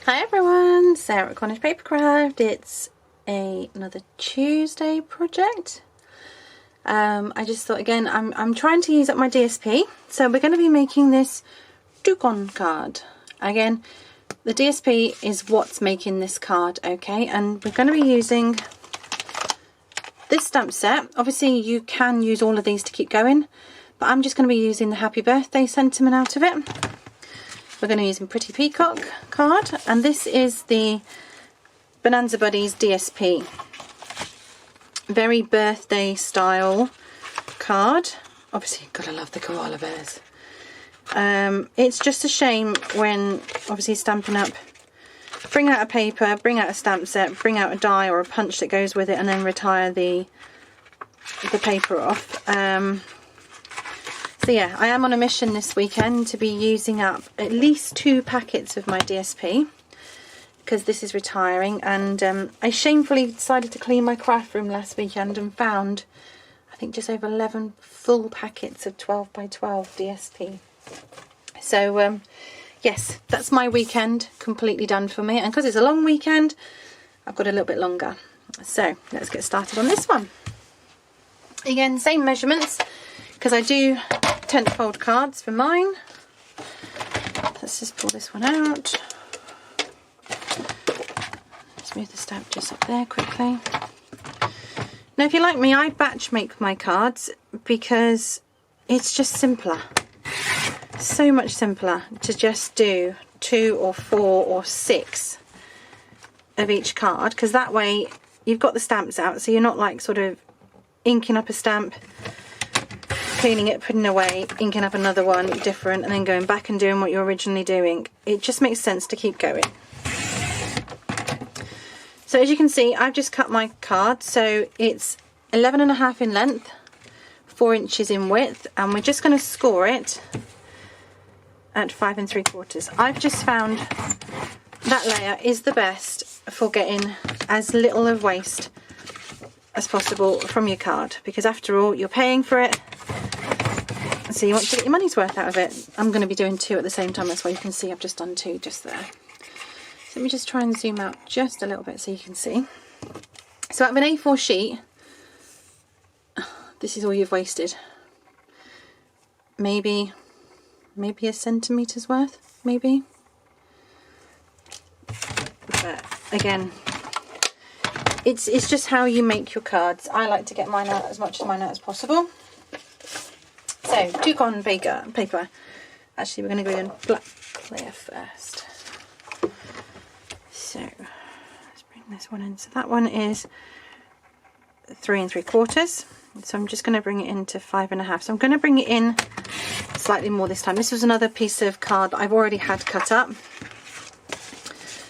Hi everyone, Sarah at Cornish Papercraft. It's another Tuesday project. I just thought again, I'm trying to use up my DSP, so we're going to be making this toucan card. Again, the DSP is what's making this card, okay? And we're going to be using this stamp set. Obviously, you can use all of these to keep going, but I'm just going to be using the Happy Birthday sentiment out of it. We're going to use a Pretty Peacock card, and this is the Bonanza Buddies DSP. Very birthday style card. Obviously, gotta love the koala bears. It's just a shame when obviously Stampin' Up! Bring out a paper, bring out a stamp set, bring out a die or a punch that goes with it, and then retire the paper off. So yeah, I am on a mission this weekend to be using up at least 2 packets of my DSP because this is retiring, and I shamefully decided to clean my craft room last weekend and found I think just over 11 full packets of 12 by 12 DSP. So yes, that's my weekend completely done for me, and because it's a long weekend I've got a little bit longer. So let's get started on this one. Again, same measurements, because I do tent fold cards for mine. Let's just pull this one out. Let's move the stamp just up there quickly. Now if you're like me, I batch make my cards because it's just simpler. So much simpler to just do 2 or 4 or 6 of each card, because that way you've got the stamps out, so you're not like sort of inking up a stamp, cleaning it, putting it away, inking up another one different, and then going back and doing what you're originally doing. It just makes sense to keep going. So as you can see, I've just cut my card, so it's 11.5 in length, 4 inches in width, and we're just going to score it at 5 3/4. I've just found that layer is the best for getting as little of waste as possible from your card, because after all you're paying for it, so you want to get your money's worth out of it. I'm going to be doing 2 at the same time, that's why you can see I've just done 2 just there. So let me just try and zoom out just a little bit so you can see. So out of an A4 sheet, this is all you've wasted. Maybe a centimetre's worth, maybe. But again, it's just how you make your cards. I like to get mine out, as much of mine out as possible. So toucan paper. Actually, we're going to go in black layer first. So let's bring this one in. So that one is 3 3/4. So I'm just going to bring it into 5.5. So I'm going to bring it in slightly more this time. This was another piece of card that I've already had cut up,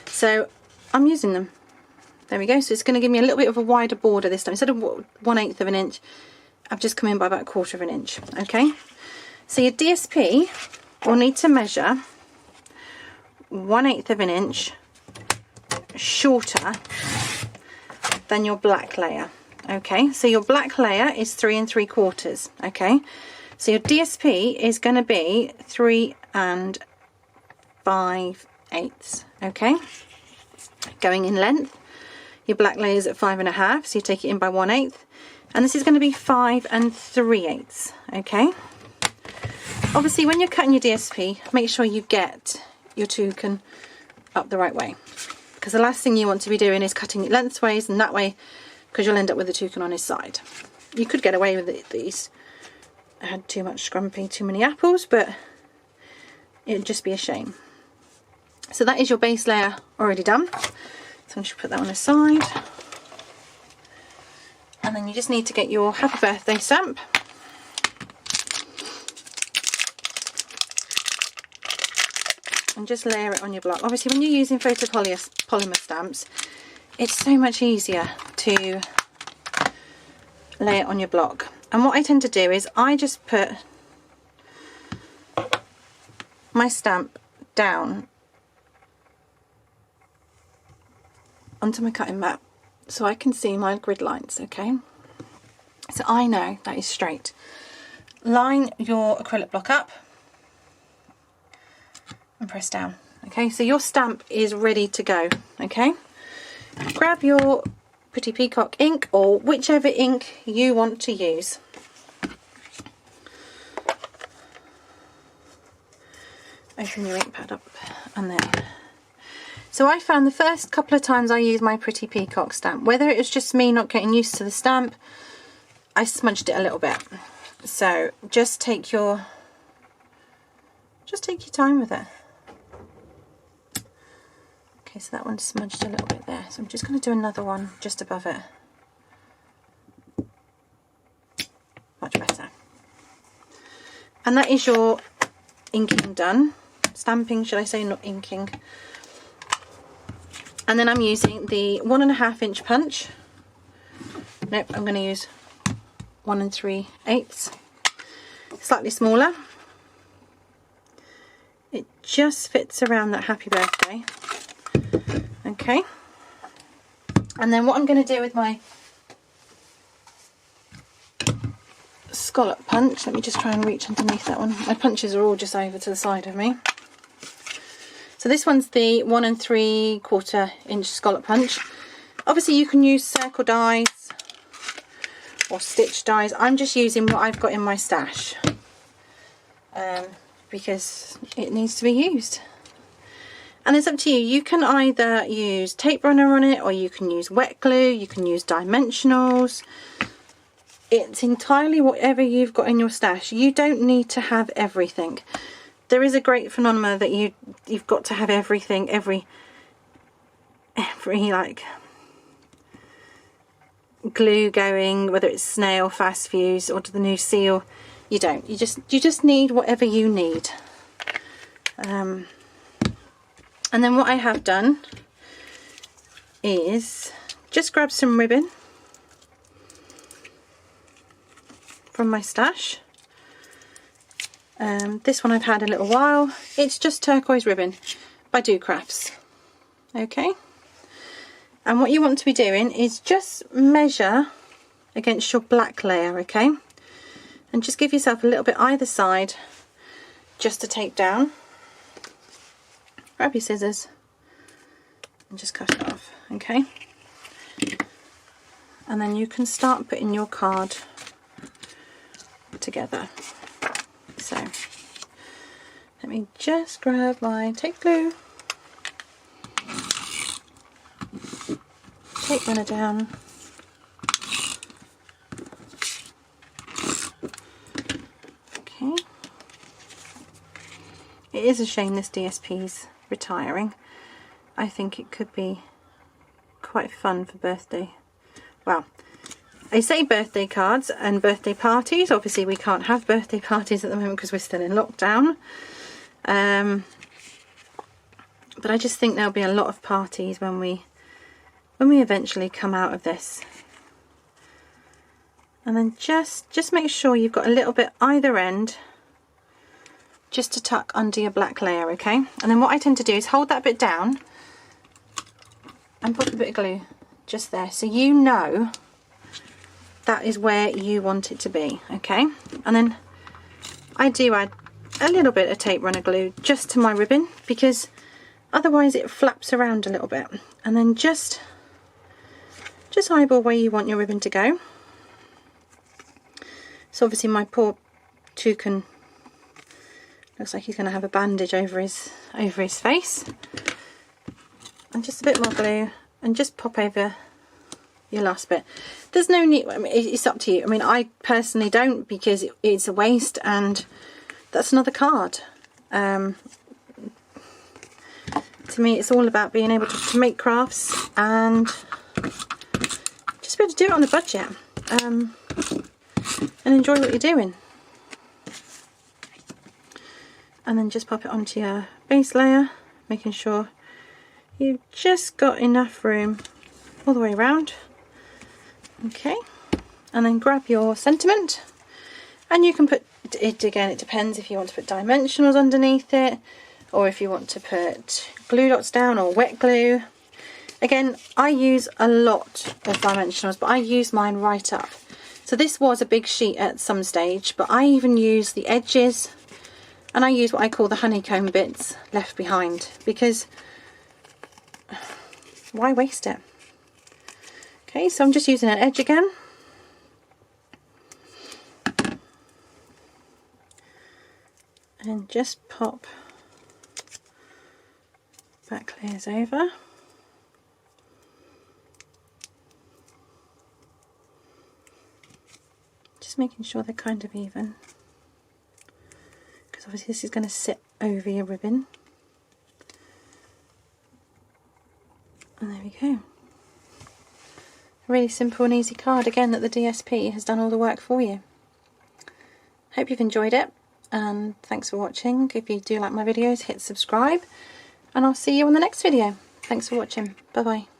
so I'm using them. There we go. So it's going to give me a little bit of a wider border this time. Instead of 1/8 of an inch, I've just come in by about 1/4 of an inch. Okay, so your DSP will need to measure 1/8 of an inch shorter than your black layer. Okay, so your black layer is 3 3/4. Okay, so your DSP is going to be 3 5/8. Okay, going in length, your black layer is at 5.5, so you take it in by 1/8, and this is going to be 5 3/8. Okay, obviously when you're cutting your DSP, make sure you get your toucan up the right way, because the last thing you want to be doing is cutting it lengthways, and that way, because you'll end up with the toucan on his side. You could get away with it, these. I had too much scrumpy, too many apples, but it'd just be a shame. So that is your base layer already done. So I'm just put that on the side. And then you just need to get your Happy Birthday stamp. And just layer it on your block. Obviously when you're using photopolymer stamps, it's so much easier to lay it on your block. And what I tend to do is I just put my stamp down onto my cutting mat so I can see my grid lines, okay? So I know that is straight. Line your acrylic block up and press down. Okay, so your stamp is ready to go. Okay, grab your Pretty Peacock ink or whichever ink you want to use. Open your ink pad up and then. So I found the first couple of times I used my Pretty Peacock stamp, whether it was just me not getting used to the stamp, I smudged it a little bit. So just take your time with it. Okay, so that one's smudged a little bit there. So I'm just going to do another one just above it. Much better. And that is your inking done. Stamping, should I say, not inking. And then I'm using the 1.5 inch punch. Nope, I'm going to use 1 3/8. Slightly smaller. It just fits around that happy birthday. Okay. And then what I'm going to do with my scallop punch, let me just try and reach underneath that one. My punches are all just over to the side of me. So this one's the 1 3/4 inch scallop punch. Obviously you can use circle dies or stitch dies. I'm just using what I've got in my stash because it needs to be used. And it's up to you. You can either use tape runner on it, or you can use wet glue, you can use dimensionals. It's entirely whatever you've got in your stash. You don't need to have everything. There is a great phenomenon that you've got to have everything, every like glue going, whether it's snail, fast fuse, or to the new seal. You don't. You just need whatever you need. And then what I have done is just grab some ribbon from my stash. This one I've had a little while. It's just turquoise ribbon by Do Crafts. Okay. And what you want to be doing is just measure against your black layer, okay? And just give yourself a little bit either side just to tape down. Grab your scissors and just cut it off, okay? And then you can start putting your card together. So let me just grab my tape glue, tape runner down, okay. It is a shame this DSP's retiring. I think it could be quite fun for birthday. Well, I say birthday cards and birthday parties. Obviously we can't have birthday parties at the moment because we're still in lockdown. But I just think there'll be a lot of parties when we eventually come out of this. And then just make sure you've got a little bit either end just to tuck under your black layer, okay? And then what I tend to do is hold that bit down and put a bit of glue just there, so you know that is where you want it to be, okay? And then I do add a little bit of tape runner glue just to my ribbon because otherwise it flaps around a little bit. And then just eyeball where you want your ribbon to go. So obviously my poor toucan looks like he's going to have a bandage over his face. And just a bit more glue and just pop over your last bit. There's no need, I mean, it's up to you. I mean, I personally don't because it's a waste and that's another card. To me, it's all about being able to make crafts and just be able to do it on a budget and enjoy what you're doing. And then just pop it onto your base layer, making sure you've just got enough room all the way around. Okay, and then grab your sentiment and you can put it, again it depends if you want to put dimensionals underneath it or if you want to put glue dots down or wet glue. Again, I use a lot of dimensionals, but I use mine right up. So this was a big sheet at some stage, but I even use the edges And I use what I call the honeycomb bits left behind, because why waste it? Okay, so I'm just using an edge again. And just pop back clears over. Just making sure they're kind of even, because obviously this is going to sit over your ribbon. And there we go. A really simple and easy card, again, that the DSP has done all the work for you. Hope you've enjoyed it, and thanks for watching. If you do like my videos, hit subscribe, and I'll see you on the next video. Thanks for watching. Bye bye.